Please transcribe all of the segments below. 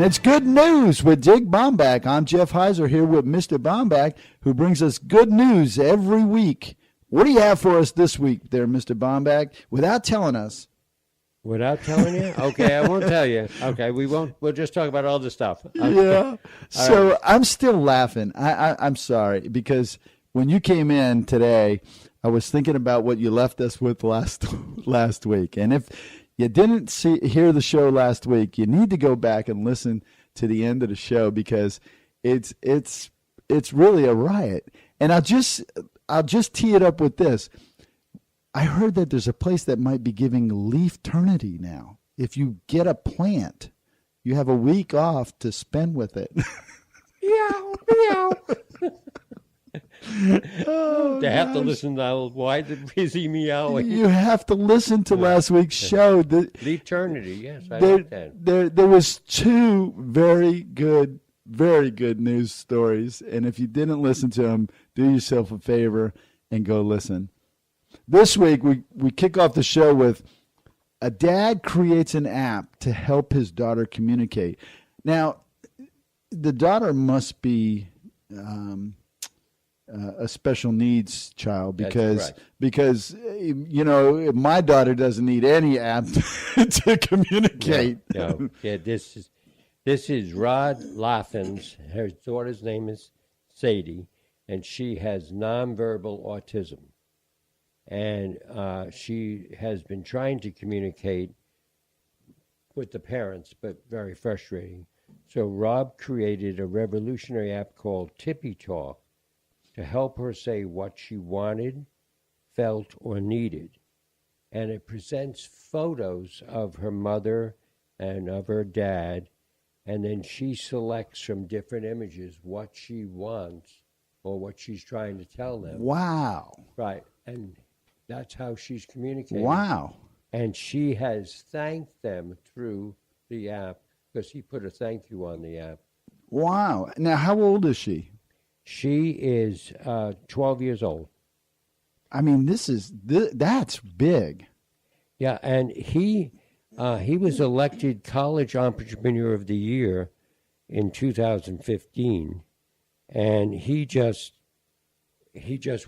And it's good news with Dick Baumbach. I'm Jeff Heiser here with Mr. Baumbach, who brings us good news every week. What do you have for us this week there, Mr. Baumbach, without telling us? Without telling you? Okay, I won't tell you. Okay, we won't. We'll just talk about all the stuff. Okay. Yeah. So right. I'm still laughing. I'm sorry, because when you came in today, I was thinking about what you left us with last week. And if you didn't hear the show last week, you need to go back and listen to the end of the show, because it's really a riot. And I'll just tee it up with this. I heard that there's a place that might be giving leaf-ternity now. If you get a plant, you have a week off to spend with it. Meow, meow. They have to listen to why is he meowing? You have to listen to last week's show. The eternity, yes, I like that. There was two very good news stories, and if you didn't listen to them, do yourself a favor and go listen. This week, we kick off the show with a dad creates an app to help his daughter communicate. Now, the daughter must be a special needs child, because my daughter doesn't need any app to communicate. No. Yeah, this is Rod Latham's. Her daughter's name is Sadie, and she has nonverbal autism. And she has been trying to communicate with the parents, but very frustrating. So Rob created a revolutionary app called Tippy Talk to help her say what she wanted, felt, or needed. And it presents photos of her mother and of her dad, and then she selects from different images what she wants or what she's trying to tell them. Wow. Right. And that's how she's communicating. Wow. And she has thanked them through the app, because he put a thank you on the app. Wow. Now, how old is she? She is 12 years old. I mean, that's big. Yeah, and he was elected College Entrepreneur of the Year in 2015, and he just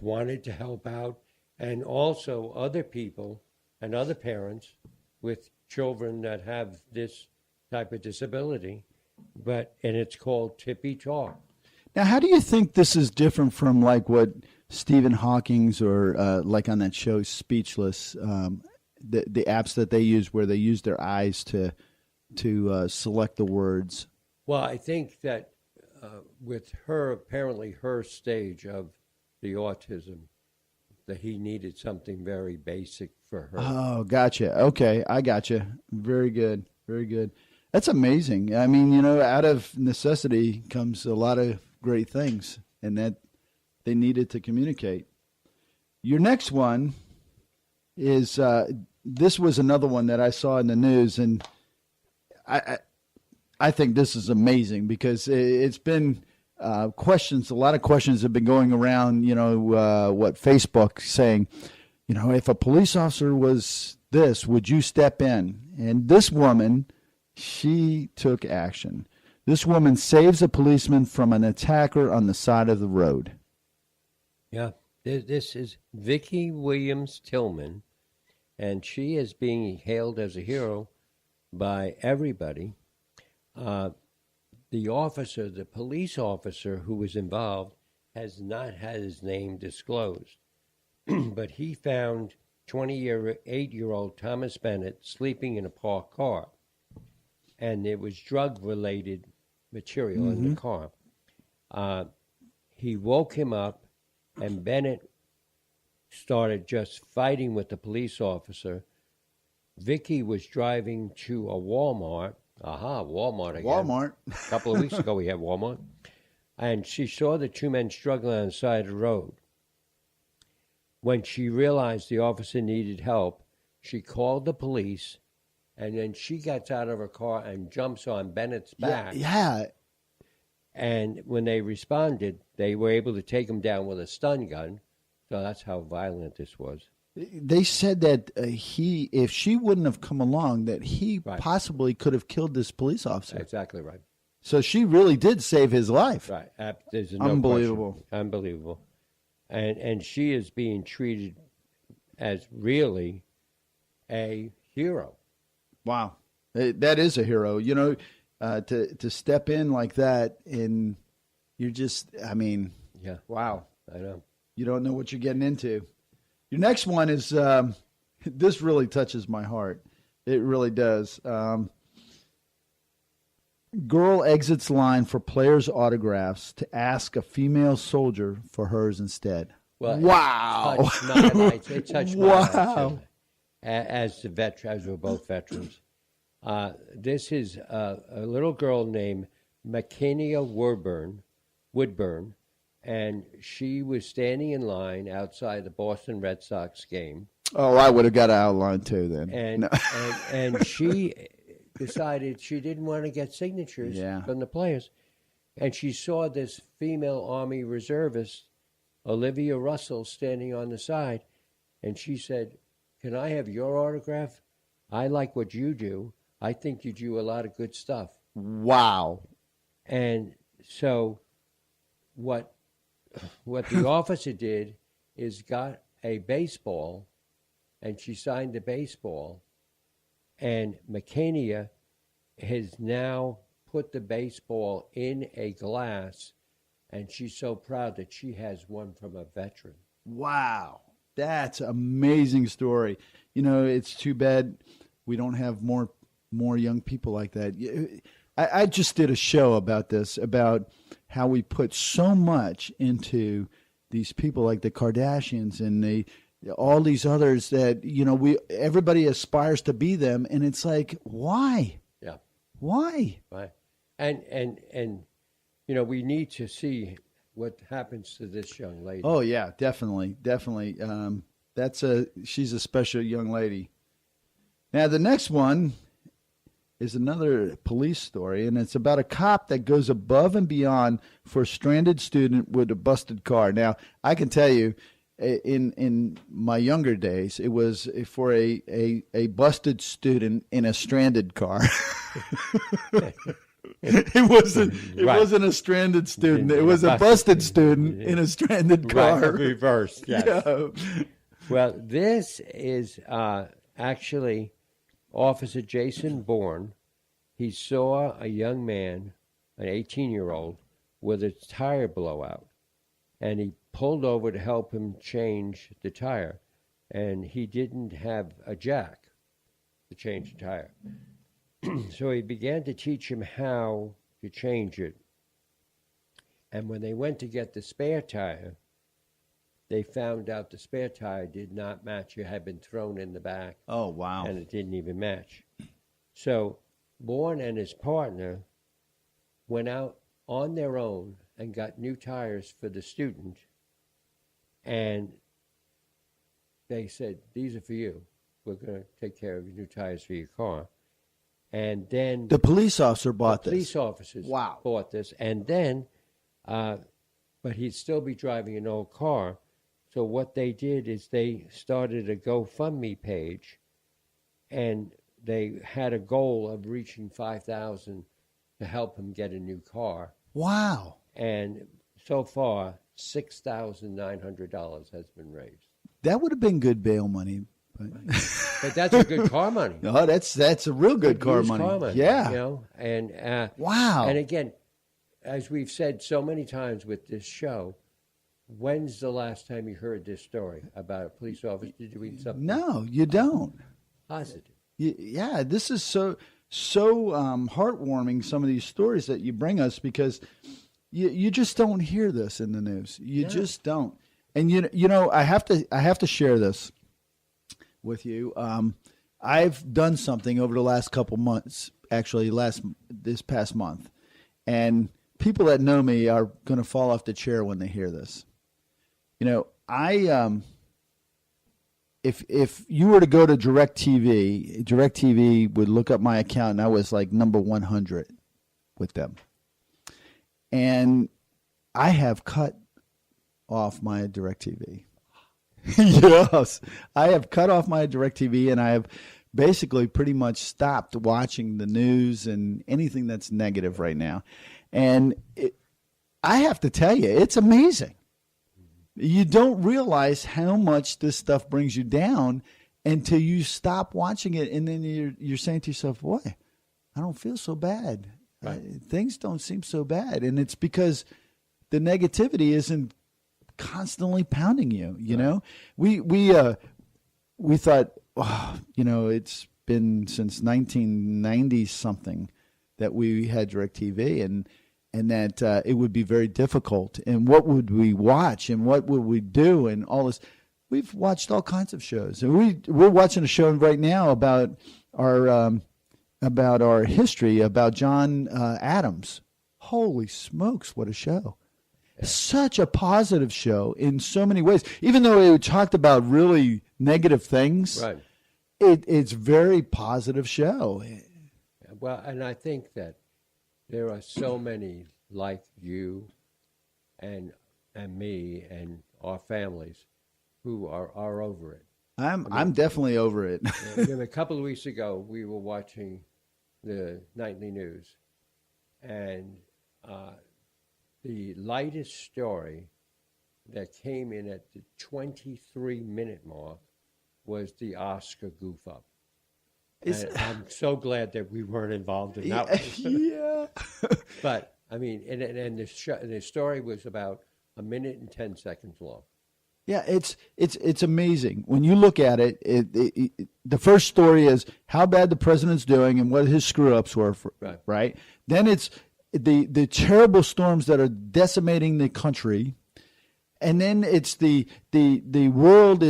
wanted to help out, and also other people and other parents with children that have this type of disability, and it's called Tippy Talk. Now, how do you think this is different from like what Stephen Hawking's or like on that show Speechless, the apps that they use where they use their eyes to select the words? Well, I think that with her, apparently her stage of the autism, that he needed something very basic for her. Oh, gotcha. Okay, I gotcha. Very good. Very good. That's amazing. I mean, out of necessity comes a lot of great things, and that they needed to communicate. Your next one is this was another one that I saw in the news, and I think this is amazing, because it's been questions. A lot of questions have been going around. What Facebook saying, if a police officer was this, would you step in? And this woman, she took action. This woman saves a policeman from an attacker on the side of the road. Yeah, this is Vicki Williams Tillman, and she is being hailed as a hero by everybody. The police officer who was involved has not had his name disclosed, but he found 28-year-old Thomas Bennett sleeping in a parked car, and there was drug-related material in the car. He woke him up, and Bennett started just fighting with the police officer. Vicky was driving to a Walmart. Walmart again. Walmart. A couple of weeks ago we had Walmart. And she saw the two men struggling on the side of the road. When she realized the officer needed help, she called the police, and then she gets out of her car and jumps on Bennett's back. Yeah. And when they responded, they were able to take him down with a stun gun. So that's how violent this was. They said that if she wouldn't have come along, that he Right. possibly could have killed this police officer. Exactly right. So she really did save his life. Right. There's no Unbelievable. question. Unbelievable. And she is being treated as really a hero. Wow, that is a hero. You know, to step in like that, and you're just, I mean, Yeah. wow. I know. You don't know what you're getting into. Your next one is this really touches my heart. It really does. Girl exits line for players' autographs to ask a female soldier for hers instead. Well, Wow. It touched my life. It touched my life, Wow. too. As we're both veterans. This is a little girl named McKinney Woodburn, and she was standing in line outside the Boston Red Sox game. Oh, I would have got out of line too then. And, No. and she decided she didn't want to get signatures Yeah. from the players. And she saw this female Army reservist, Olivia Russell, standing on the side. And she said, "Can I have your autograph? I like what you do. I think you do a lot of good stuff." Wow. And so what the officer did is got a baseball, and she signed the baseball, and McKinney has now put the baseball in a glass, and she's so proud that she has one from a veteran. Wow. That's an amazing story. You know, it's too bad we don't have more young people like that. I just did a show about this, about how we put so much into these people like the Kardashians and all these others that, you know, everybody aspires to be them, and it's like, why? Yeah. Why? Right. And you know, we need to see what happens to this young lady. Oh yeah, definitely. She's a special young lady. Now the next one is another police story, and it's about a cop that goes above and beyond for a stranded student with a busted car. Now I can tell you, in my younger days, it was for a busted student in a stranded car. It wasn't a stranded student. It was a busted student in a stranded car. Right, reversed, yes. Yeah. Well, this is actually Officer Jason Bourne. He saw a young man, an 18-year-old, with a tire blowout, and he pulled over to help him change the tire, and he didn't have a jack to change the tire. So he began to teach him how to change it. And when they went to get the spare tire, they found out the spare tire did not match. It had been thrown in the back. Oh, wow. And it didn't even match. So Bourne and his partner went out on their own and got new tires for the student. And they said, "These are for you. We're going to take care of your new tires for your car." And then The police officer bought the police officers Wow. bought this. And then, but he'd still be driving an old car. So what they did is they started a GoFundMe page, and they had a goal of reaching $5,000 to help him get a new car. Wow. And so far, $6,900 has been raised. That would have been good bail money. But that's a good car money. No, that's a real good car Used money. Yeah. You know, and Wow. And again, as we've said so many times with this show, when's the last time you heard this story about a police officer doing something No, you don't. positive? Yeah, this is so heartwarming, some of these stories that you bring us, because you just don't hear this in the news. You just don't. And you know, I have to share this with you. I've done something over the last couple months, actually this past month, and people that know me are going to fall off the chair when they hear this. You know, if you were to go to DirecTV would look up my account, and I was like number 100 with them. And I have cut off my DirecTV. Yes, I have cut off my DirecTV, and I have basically pretty much stopped watching the news and anything that's negative right now. And I have to tell you, it's amazing. You don't realize how much this stuff brings you down until you stop watching it, and then you're saying to yourself, "Boy, I don't feel so bad. Right. Things don't seem so bad," and it's because the negativity isn't constantly pounding you. You know, we thought, oh, it's been since 1990 something that we had DirecTV, and that it would be very difficult. And what would we watch, and what would we do, and all this. We've watched all kinds of shows, and we're watching a show right now about our history, about John Adams. Holy smokes, what a show! Such a positive show in so many ways. Even though it talked about really negative things, Right. It's very positive show. Well, and I think that there are so many like you and me and our families who are over it. I'm definitely over it. A couple of weeks ago, we were watching the nightly news, and the lightest story that came in at the 23-minute mark was the Oscar goof up. And I'm so glad that we weren't involved in that one. Yeah. But I mean, and the story was about a minute and 10 seconds long. Yeah, it's amazing when you look at it. The first story is how bad the president's doing and what his screw ups were. Right. Then it's the terrible storms that are decimating the country, and then it's the world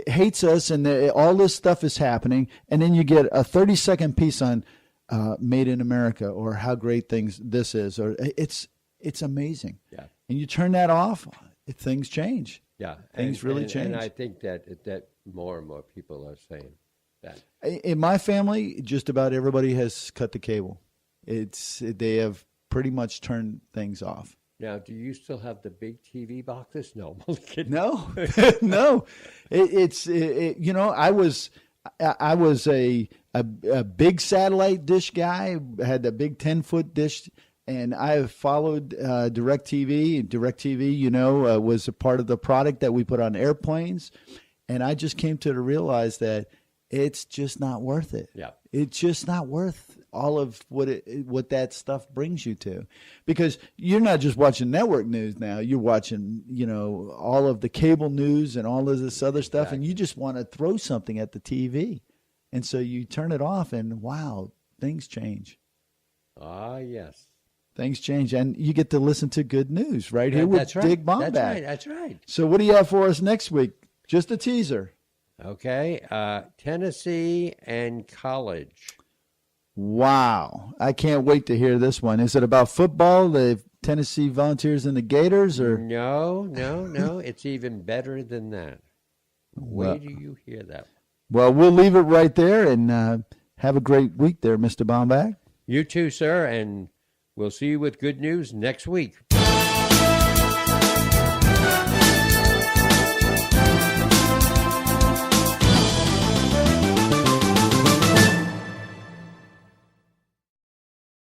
hates us, and all this stuff is happening, and then you get a 30-second piece on Made in America, or how great this is, or it's amazing. Yeah. And you turn that off, things change. Yeah, things really change. And I think that more and more people are saying that. In my family, just about everybody has cut the cable. They have pretty much turned things off. Now, do you still have the big TV boxes? No, I'm kidding. No, no. I was a big satellite dish guy. Had the big 10-foot dish. And I have followed DirecTV. DirecTV, was a part of the product that we put on airplanes. And I just came to realize that it's just not worth it. Yeah. It's just not worth all of what that stuff brings you to. Because you're not just watching network news now. You're watching, all of the cable news and all of this other stuff. Exactly. And you just want to throw something at the TV. And so you turn it off and, wow, things change. Ah, yes. Things change, and you get to listen to good news right here with Dick Baumbach. That's right. So what do you have for us next week? Just a teaser. Okay. Tennessee and college. Wow. I can't wait to hear this one. Is it about football, the Tennessee Volunteers and the Gators? Or No. It's even better than that. Wait till you hear that. Well, we'll leave it right there, and have a great week there, Mr. Baumbach. You too, sir, and we'll see you with good news next week.